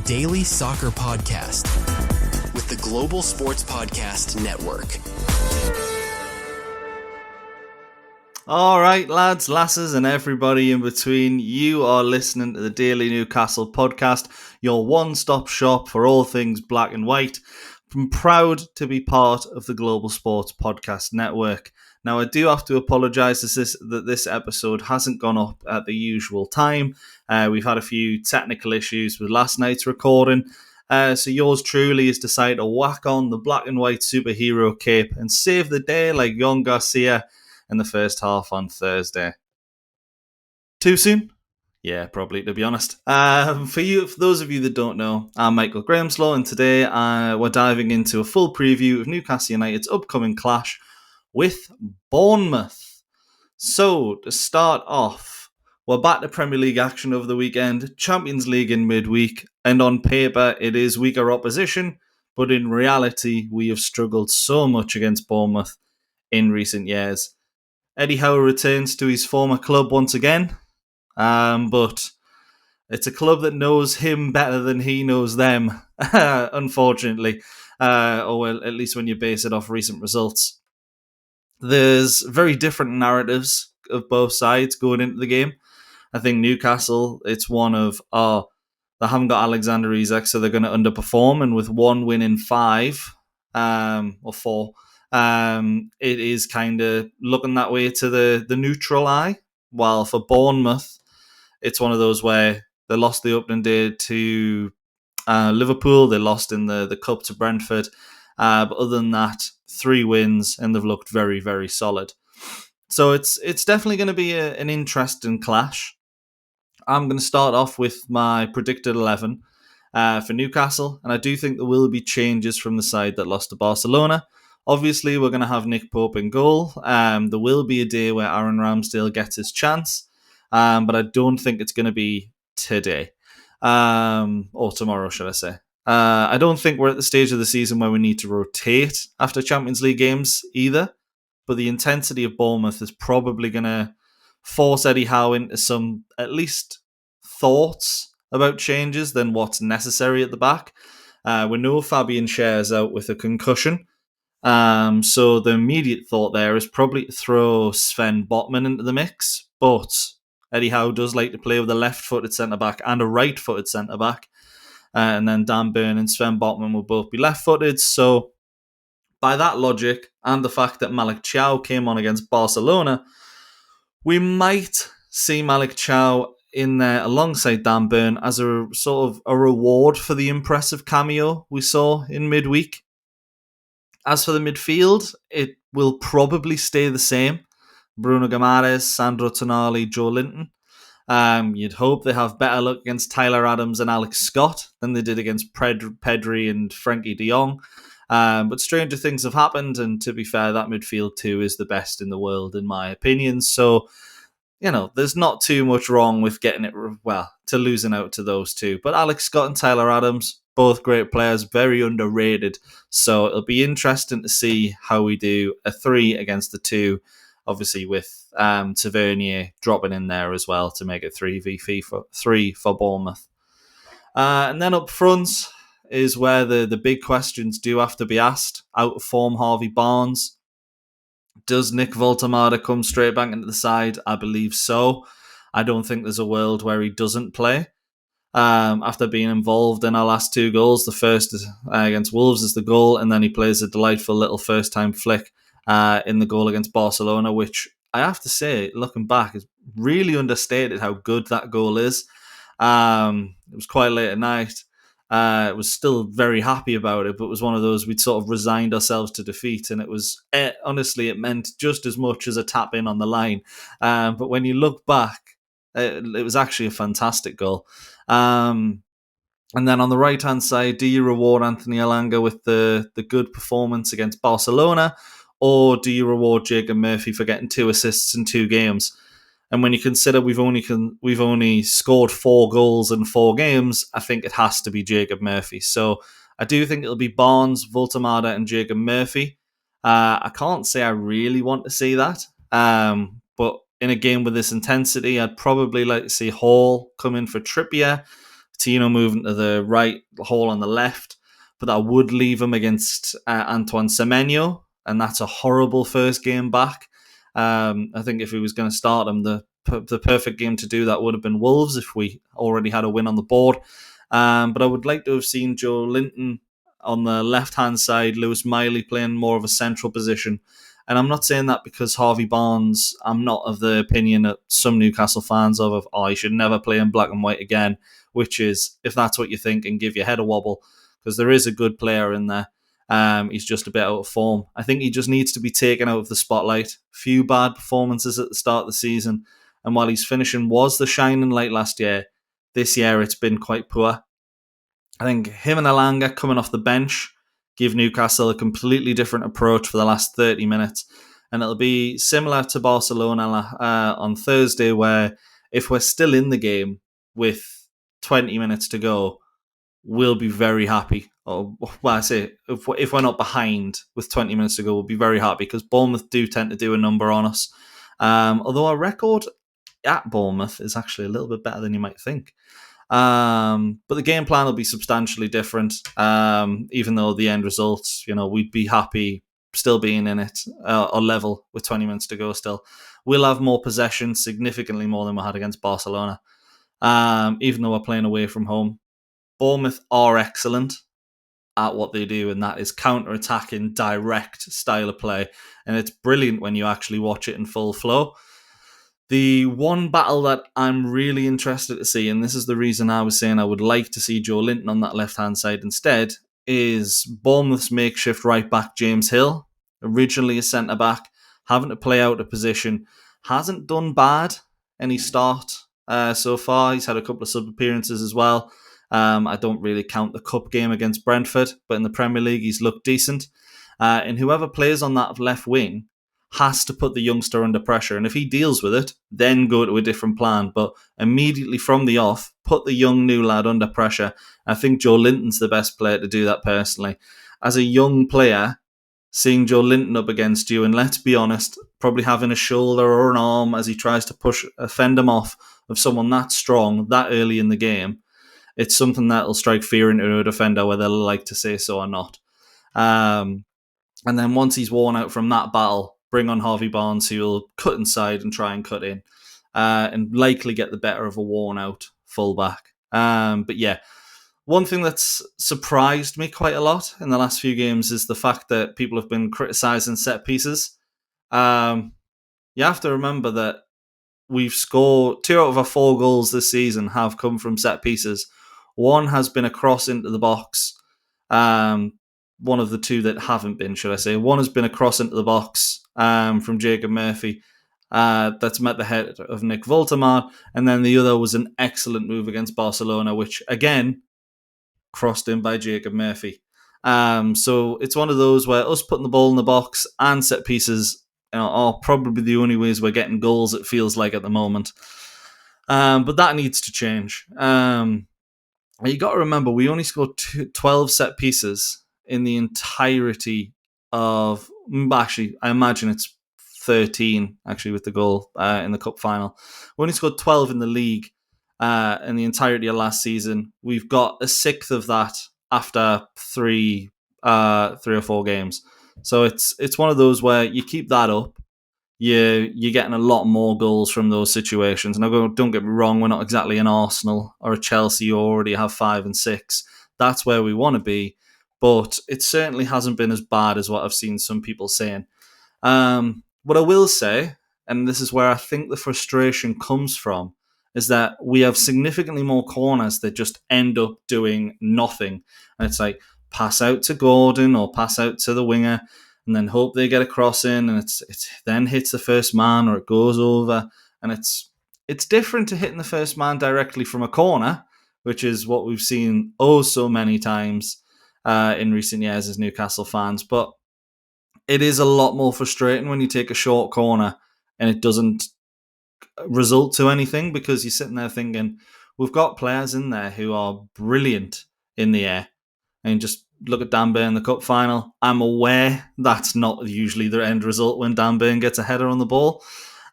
daily soccer podcast with the Global Sports Podcast Network. All right, lads, lasses, and everybody in between, you are listening to the Daily Newcastle podcast, your one-stop shop for all things black and white. I'm proud to be part of the Global Sports Podcast Network. Now, I do have to apologise that this episode hasn't gone up at the usual time. We've had a few technical issues with last night's recording, so yours truly has decided to whack on the black and white superhero cape and save the day like Jon Garcia in the first half on Thursday. Too soon? Yeah, probably, to be honest. For those of you that don't know, I'm Michael Grahamslaw, and today we're diving into a full preview of Newcastle United's upcoming clash with Bournemouth. So, to start off, we're back to Premier League action over the weekend, Champions League in midweek, and on paper it is weaker opposition, but in reality we have struggled so much against Bournemouth in recent years. Eddie Howe returns to his former club once again, but it's a club that knows him better than he knows them, unfortunately, or well, at least when you base it off recent results. There's very different narratives of both sides going into the game. I think Newcastle, it's one of, they haven't got Alexander Isak, so they're going to underperform, and with one win in 5, or 4, it is kind of looking that way to the neutral eye. While for Bournemouth, it's one of those where they lost the opening day to Liverpool, they lost in the Cup to Brentford, but other than that, 3 wins, and they've looked very, very solid. So it's definitely going to be an interesting clash. I'm going to start off with my predicted 11 for Newcastle, and I do think there will be changes from the side that lost to Barcelona. Obviously, we're going to have Nick Pope in goal. There will be a day where Aaron Ramsdale gets his chance, but I don't think it's going to be today. Or tomorrow, should I say. I don't think we're at the stage of the season where we need to rotate after Champions League games either, but the intensity of Bournemouth is probably going to force Eddie Howe into some, at least, thoughts about changes than what's necessary at the back. We know Fabian Schar is out with a concussion. So the immediate thought there is probably to throw Sven Botman into the mix, but Eddie Howe does like to play with a left-footed centre-back and a right-footed centre-back, and then Dan Burn and Sven Botman will both be left-footed, so by that logic, and the fact that Malik Thiaw came on against Barcelona, we might see Malik Thiaw in there alongside Dan Burn as a sort of a reward for the impressive cameo we saw in midweek. As for the midfield, it will probably stay the same. Bruno Guimaraes, Sandro Tonali, Joe Linton. You'd hope they have better luck against Tyler Adams and Alex Scott than they did against Pedri and Frankie de Jong. But stranger things have happened, and to be fair, that midfield too is the best in the world, in my opinion. So, there's not too much wrong with getting it, to losing out to those two. But Alex Scott and Tyler Adams, both great players, very underrated. So it'll be interesting to see how we do a 3 against the 2, obviously with Tavernier dropping in there as well to make it 3 for Bournemouth. And then up front is where the big questions do have to be asked. Out of form Harvey Barnes. Does Nick Woltemade come straight back into the side? I believe so. I don't think there's a world where he doesn't play. After being involved in our last 2 goals, the first against Wolves is the goal, and then he plays a delightful little first-time flick in the goal against Barcelona, which I have to say, looking back, is really understated how good that goal is. It was quite late at night. I was still very happy about it, but it was one of those we'd sort of resigned ourselves to defeat, and honestly, it meant just as much as a tap in on the line. But when you look back, it was actually a fantastic goal. And then on the right-hand side, do you reward Anthony Alanga with the good performance against Barcelona, or do you reward Jacob Murphy for getting 2 assists in 2 games? And when you consider we've only scored 4 goals in 4 games, I think it has to be Jacob Murphy. So I do think it'll be Barnes, Woltemade, and Jacob Murphy. I can't say I really want to see that, but in a game with this intensity, I'd probably like to see Hall come in for Trippier, Tino moving to the right, Hall on the left, but that would leave him against Antoine Semenyo, and that's a horrible first game back. I think if he was going to start him, the perfect game to do that would have been Wolves if we already had a win on the board. But I would like to have seen Joe Linton on the left-hand side, Lewis Miley playing more of a central position. And I'm not saying that because Harvey Barnes, I'm not of the opinion that some Newcastle fans of, he should never play in black and white again, which is, if that's what you think, and give your head a wobble, because there is a good player in there. He's just a bit out of form. I think he just needs to be taken out of the spotlight. Few bad performances at the start of the season, and while his finishing was the shining light last year, this year it's been quite poor. I think him and Alanga coming off the bench give Newcastle a completely different approach for the last 30 minutes. And it'll be similar to Barcelona on Thursday, where if we're still in the game with 20 minutes to go, we'll be very happy. Or, well, I say, if we're not behind with 20 minutes to go, we'll be very happy, because Bournemouth do tend to do a number on us. Although our record at Bournemouth is actually a little bit better than you might think. But the game plan will be substantially different. Even though the end results, we'd be happy still being in it or level with 20 minutes to go still. We'll have more possession, significantly more than we had against Barcelona, even though we're playing away from home. Bournemouth are excellent at what they do, and that is counter-attacking, direct style of play. And it's brilliant when you actually watch it in full flow. The one battle that I'm really interested to see, and this is the reason I was saying I would like to see Joe Linton on that left-hand side instead, is Bournemouth's makeshift right-back James Hill, originally a centre-back, having to play out a position, hasn't done bad any start so far. He's had a couple of sub-appearances as well. I don't really count the cup game against Brentford, but in the Premier League he's looked decent. And whoever plays on that left wing has to put the youngster under pressure. And if he deals with it, then go to a different plan. But immediately from the off, put the young new lad under pressure. I think Joe Linton's the best player to do that personally. As a young player, seeing Joe Linton up against you, and let's be honest, probably having a shoulder or an arm as he tries to fend him off of someone that strong that early in the game, it's something that'll strike fear into a defender, whether they'll like to say so or not. And then once he's worn out from that battle, bring on Harvey Barnes, who will cut inside and try and cut in, and likely get the better of a worn-out fullback. But yeah, one thing that's surprised me quite a lot in the last few games is the fact that people have been criticising set pieces. You have to remember that we've scored 2 out of our 4 goals this season have come from set pieces. One has been a cross into the box. One of the 2 that haven't been, should I say. One has been a cross into the box from Jacob Murphy that's met the head of Nick Woltemade, and then the other was an excellent move against Barcelona, which again crossed in by Jacob Murphy. So it's one of those where us putting the ball in the box and set pieces are probably the only ways we're getting goals, it feels like, at the moment. But that needs to change. You got to remember, we only scored 12 set pieces in the entirety of... Actually, I imagine it's 13, actually, with the goal in the cup final. We only scored 12 in the league in the entirety of last season. We've got a sixth of that after 3 or 4 games. So it's one of those where you keep that up, you're getting a lot more goals from those situations. And don't get me wrong, we're not exactly an Arsenal or a Chelsea who already have 5 and 6. That's where we want to be, but it certainly hasn't been as bad as what I've seen some people saying. What I will say, and this is where I think the frustration comes from, is that we have significantly more corners that just end up doing nothing. And it's like, pass out to Gordon or pass out to the winger, and then hope they get a cross in, and it then hits the first man or it goes over. And it's different to hitting the first man directly from a corner, which is what we've seen so many times in recent years as Newcastle fans. But it is a lot more frustrating when you take a short corner and it doesn't result to anything, because you're sitting there thinking, we've got players in there who are brilliant in the air. And just look at Dan Burn in the cup final. I'm aware that's not usually the end result when Dan Burn gets a header on the ball.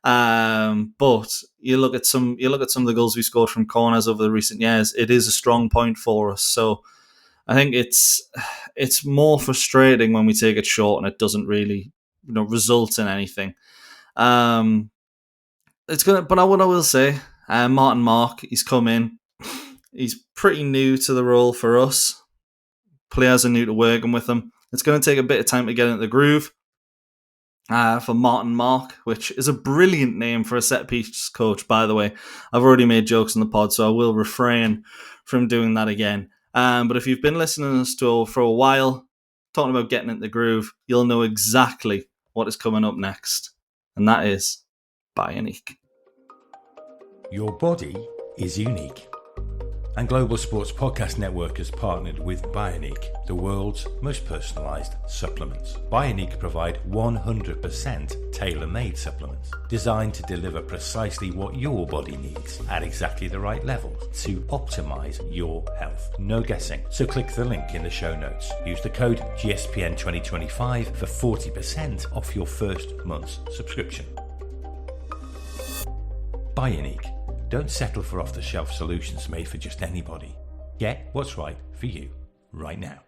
But you look at some of the goals we scored from corners over the recent years. It is a strong point for us. So I think it's more frustrating when we take it short and it doesn't really result in anything. It's gonna, but what I will say, Martin Mark, he's come in. He's pretty new to the role for us. Players are new to working with him. It's going to take a bit of time to get into the groove. For Martin Mark, which is a brilliant name for a set-piece coach, by the way. I've already made jokes in the pod, so I will refrain from doing that again. But if you've been listening to us for a while, talking about getting into the groove, you'll know exactly what is coming up next. And that is Bionic. Your body is unique. And Global Sports Podcast Network has partnered with Bionic, the world's most personalised supplements. Bionic provide 100% tailor-made supplements designed to deliver precisely what your body needs at exactly the right level to optimise your health. No guessing. So click the link in the show notes. Use the code GSPN2025 for 40% off your first month's subscription. Bionic. Don't settle for off-the-shelf solutions made for just anybody. Get what's right for you right now.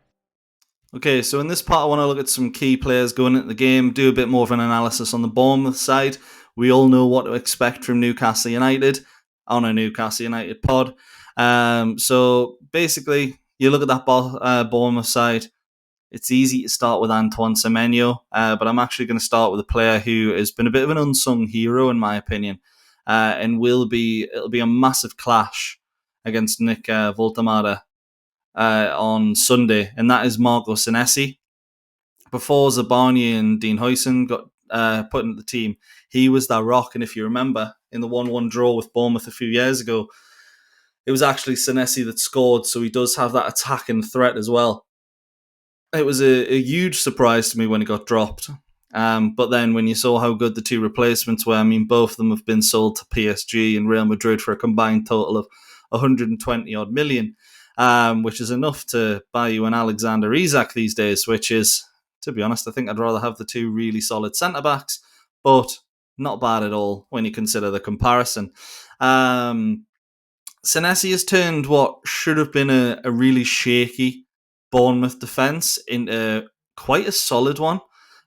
Okay, so in this part I want to look at some key players going into the game, do a bit more of an analysis on the Bournemouth side. We all know what to expect from Newcastle United on a Newcastle United pod. So basically, you look at that Bournemouth side, it's easy to start with Antoine Semenyo, but I'm actually going to start with a player who has been a bit of an unsung hero in my opinion. And it'll be a massive clash against Nick Woltemade on Sunday, and that is Marco Senesi. Before Zabani and Dean Huijsen got put into the team, he was that rock, and if you remember, in the 1-1 draw with Bournemouth a few years ago, it was actually Senesi that scored, so he does have that attacking threat as well. It was a huge surprise to me when he got dropped. But then when you saw how good the two replacements were, I mean, both of them have been sold to PSG and Real Madrid for a combined total of 120-odd million, which is enough to buy you an Alexander Isak these days, which is, to be honest, I think I'd rather have the two really solid centre-backs, but not bad at all when you consider the comparison. Senesi has turned what should have been a really shaky Bournemouth defence into quite a solid one.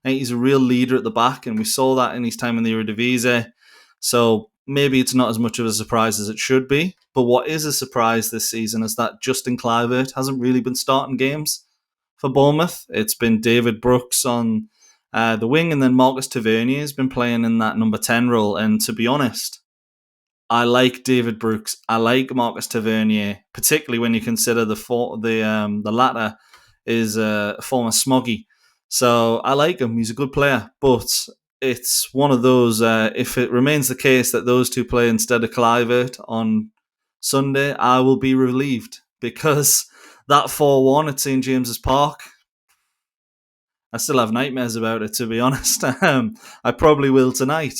I think he's a real leader at the back, and we saw that in his time in the Eredivisie. So maybe it's not as much of a surprise as it should be. But what is a surprise this season is that Justin Kluivert hasn't really been starting games for Bournemouth. It's been David Brooks on the wing, and then Marcus Tavernier has been playing in that number 10 role. And to be honest, I like David Brooks. I like Marcus Tavernier, particularly when you consider the latter is a former Smoggy. So I like him. He's a good player. But it's one of those, if it remains the case that those two play instead of Kluivert on Sunday, I will be relieved. Because that 4-1 at St. James's Park, I still have nightmares about it, to be honest. I probably will tonight.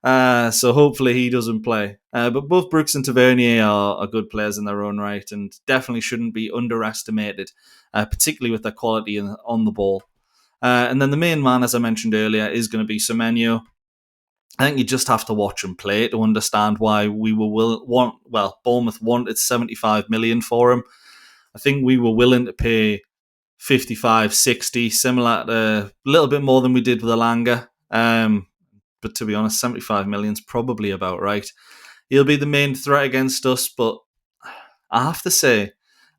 So hopefully he doesn't play. But both Brooks and Tavernier are good players in their own right and definitely shouldn't be underestimated, particularly with their quality on the ball. And then the main man, as I mentioned earlier, is going to be Semenyo. I think you just have to watch him play to understand why Bournemouth wanted 75 million for him. I think we were willing to pay 55, 60, similar to a little bit more than we did with Alanga. But to be honest, 75 million is probably about right. He'll be the main threat against us, but I have to say,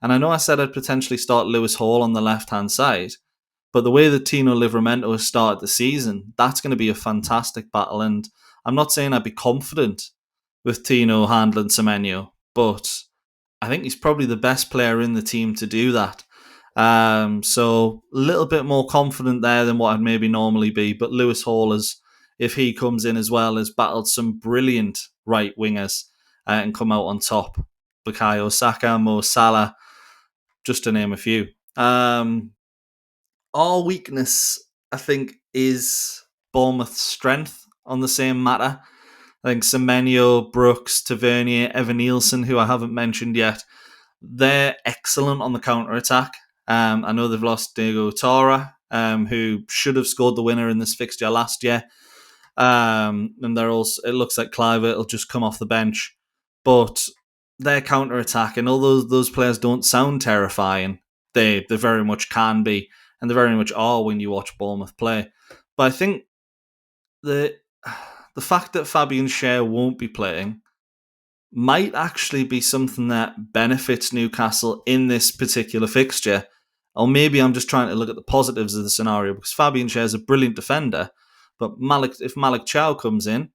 and I know I said I'd potentially start Lewis Hall on the left-hand side, but the way that Tino Livramento has started the season, that's going to be a fantastic battle. And I'm not saying I'd be confident with Tino handling Semenyo, but I think he's probably the best player in the team to do that. So a little bit more confident there than what I'd maybe normally be. But Lewis Hall, if he comes in as well, has battled some brilliant right wingers and come out on top. Bukayo Saka, Mo Salah, just to name a few. Our weakness, I think, is Bournemouth's strength on the same matter. I think Semenyo, Brooks, Tavernier, Evan Nielsen, who I haven't mentioned yet, they're excellent on the counter-attack. I know they've lost Diego Torra, who should have scored the winner in this fixture last year. And they're also, it looks like Clivert will just come off the bench. But their counter-attack, and although those players don't sound terrifying, they very much can be, and they very much are when you watch Bournemouth play. But I think the fact that Fabian Schar won't be playing might actually be something that benefits Newcastle in this particular fixture. Or maybe I'm just trying to look at the positives of the scenario, because Fabian Schar is a brilliant defender, but if Malik Chow comes in,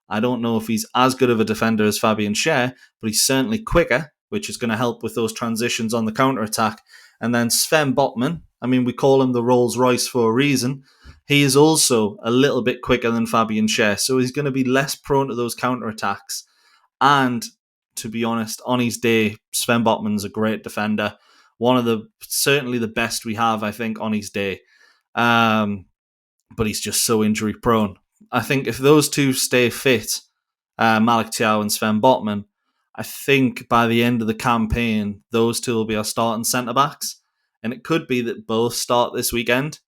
I don't know if he's as good of a defender as Fabian Schar, but he's certainly quicker, which is going to help with those transitions on the counter-attack. And then Sven Botman, I mean, we call him the Rolls Royce for a reason. He is also a little bit quicker than Fabian Schar, so he's going to be less prone to those counter-attacks. And to be honest, on his day, Sven Botman's a great defender. One of certainly the best we have, I think, on his day. But he's just so injury prone. I think if those two stay fit, Malik Chow and Sven Botman, I think by the end of the campaign, those two will be our starting centre-backs. And it could be that both start this weekend.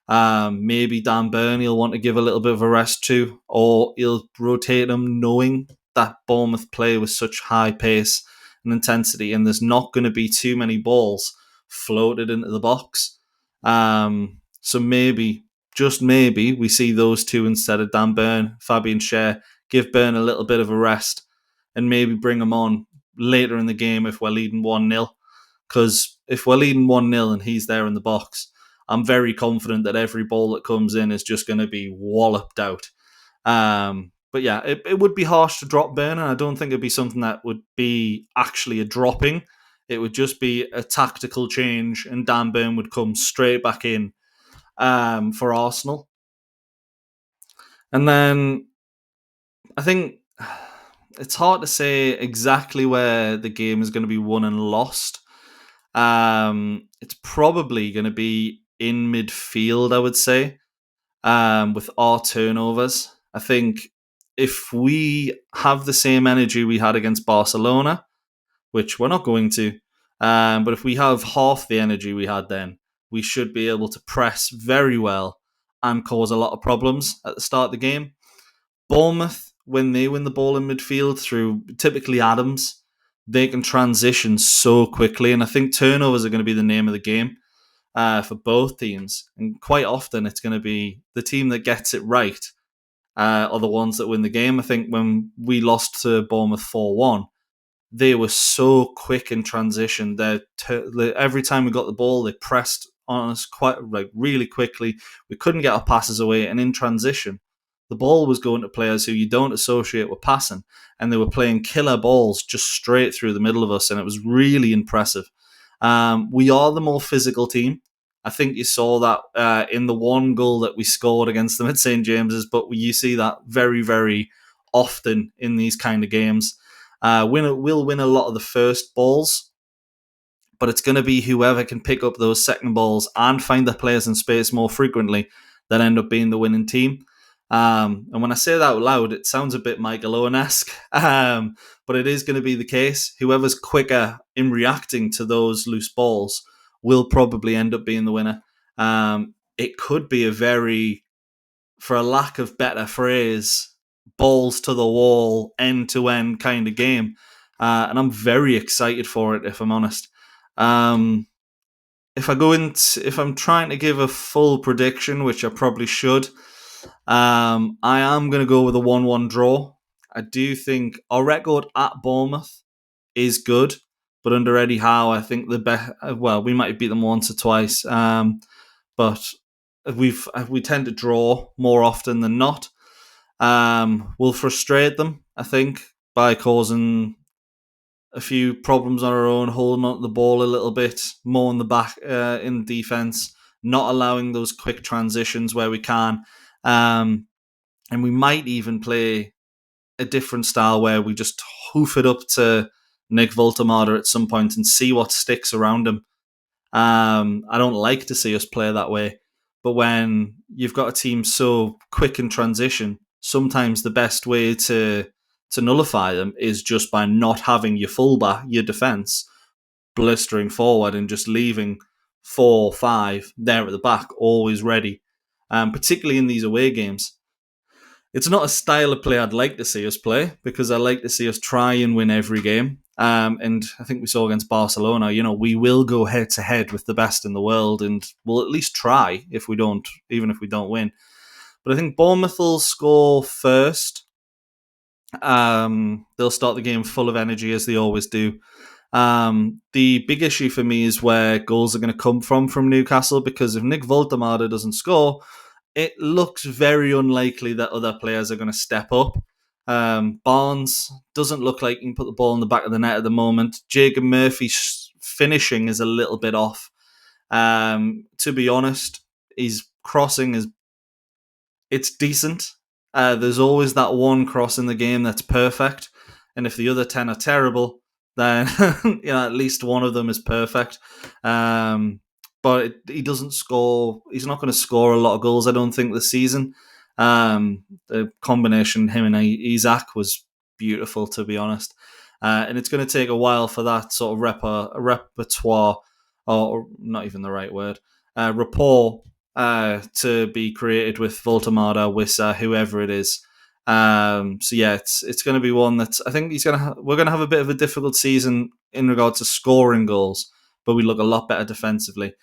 Maybe Dan Burn he'll want to give a little bit of a rest to, or he'll rotate them knowing that Bournemouth play with such high pace and intensity, and there's not going to be too many balls floated into the box. So maybe, just maybe, we see those two instead of Dan Burn, Fabian Schar, give Burn a little bit of a rest, and maybe bring him on later in the game if we're leading 1-0. Because if we're leading 1-0 and he's there in the box, I'm very confident that every ball that comes in is just going to be walloped out. But yeah, it would be harsh to drop Burn, and I don't think it'd be something that would be actually a dropping. It would just be a tactical change, and Dan Burn would come straight back in for Arsenal. And then I think it's hard to say exactly where the game is going to be won and lost. It's probably going to be in midfield, I would say, with our turnovers. I think if we have the same energy we had against Barcelona, which we're not going to, but if we have half the energy we had then, we should be able to press very well and cause a lot of problems at the start of the game. Bournemouth, when they win the ball in midfield through typically Adams, they can transition so quickly, and I think turnovers are going to be the name of the game for both teams. And quite often it's going to be the team that gets it right are the ones that win the game. I think when we lost to Bournemouth 4-1, they were so quick in transition. Every time we got the ball, they pressed on us really quickly. We couldn't get our passes away, and in transition, the ball was going to players who you don't associate with passing, and they were playing killer balls just straight through the middle of us, and it was really impressive. We are the more physical team. I think you saw that in the one goal that we scored against them at St. James's, but you see that very, very often in these kind of games. We'll win a lot of the first balls, but it's going to be whoever can pick up those second balls and find the players in space more frequently that end up being the winning team. And when I say that out loud, it sounds a bit Michael Owen-esque, but it is going to be the case. Whoever's quicker in reacting to those loose balls will probably end up being the winner. It could be a very, for a lack of better phrase, balls to the wall, end-to-end kind of game. And I'm very excited for it, if I'm honest. If I'm trying to give a full prediction, which I probably should, I am going to go with a 1-1 draw. I do think our record at Bournemouth is good, but under Eddie Howe, I think we might beat them once or twice, but we tend to draw more often than not. We'll frustrate them, I think, by causing a few problems on our own, holding on to the ball a little bit more in the back in defence, not allowing those quick transitions where we can. And we might even play a different style where we just hoof it up to Nick Woltemade at some point and see what sticks around him. I don't like to see us play that way, but when you've got a team so quick in transition, sometimes the best way to nullify them is just by not having your fullback, your defence, blistering forward and just leaving 4 or 5 there at the back, always ready. Particularly in these away games. It's not a style of play I'd like to see us play, because I like to see us try and win every game. And I think we saw against Barcelona, we will go head to head with the best in the world, and we'll at least try even if we don't win. But I think Bournemouth will score first. They'll start the game full of energy, as they always do. The big issue for me is where goals are going to come from Newcastle, because if Nick Woltemade doesn't score, it looks very unlikely that other players are going to step up. Barnes doesn't look like he can put the ball in the back of the net at the moment. Jacob Murphy's finishing is a little bit off. To be honest, his crossing it's decent. There's always that one cross in the game that's perfect, and if the other 10 are terrible, then at least one of them is perfect. But he doesn't score. He's not going to score a lot of goals, I don't think, this season. The combination him and Isaac was beautiful, to be honest. And it's going to take a while for that sort of repertoire, or not even the right word, rapport, to be created with Woltemade, Wissa, whoever it is. So yeah, it's going to be one that I think we're going to have a bit of a difficult season in regard to scoring goals, but we look a lot better defensively.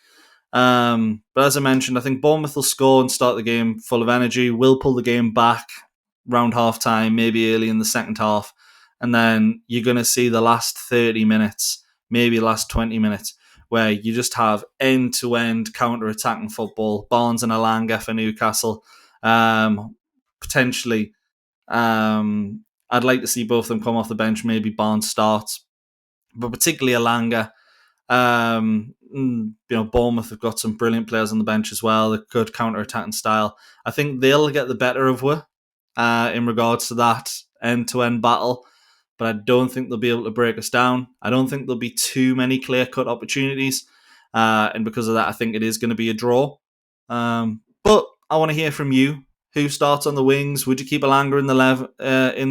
But as I mentioned, I think Bournemouth will score and start the game full of energy. We'll pull the game back round half time, maybe early in the second half, and then you're going to see the last 30 minutes, maybe the last 20 minutes, where you just have end-to-end counter-attacking football. Barnes and Alanga for Newcastle. Potentially, I'd like to see both of them come off the bench. Maybe Barnes starts, but particularly Alanga. Bournemouth have got some brilliant players on the bench as well. A good counter-attacking style. I think they'll get the better of us in regards to that end-to-end battle, but I don't think they'll be able to break us down. I don't think there'll be too many clear-cut opportunities, and because of that, I think it is going to be a draw. But I want to hear from you. Who starts on the wings? Would you keep Alanga in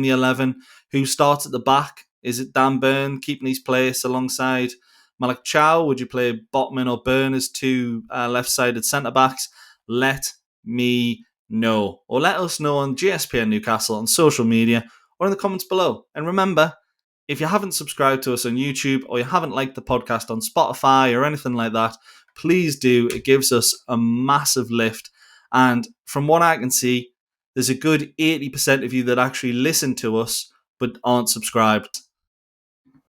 the 11? Who starts at the back? Is it Dan Burn keeping his place alongside Malik Chow? Would you play Botman or Burn as two left-sided centre-backs? Let me know. Or let us know on GSPN Newcastle on social media or in the comments below. And remember, if you haven't subscribed to us on YouTube or you haven't liked the podcast on Spotify or anything like that, please do. It gives us a massive lift. And from what I can see, there's a good 80% of you that actually listen to us but aren't subscribed.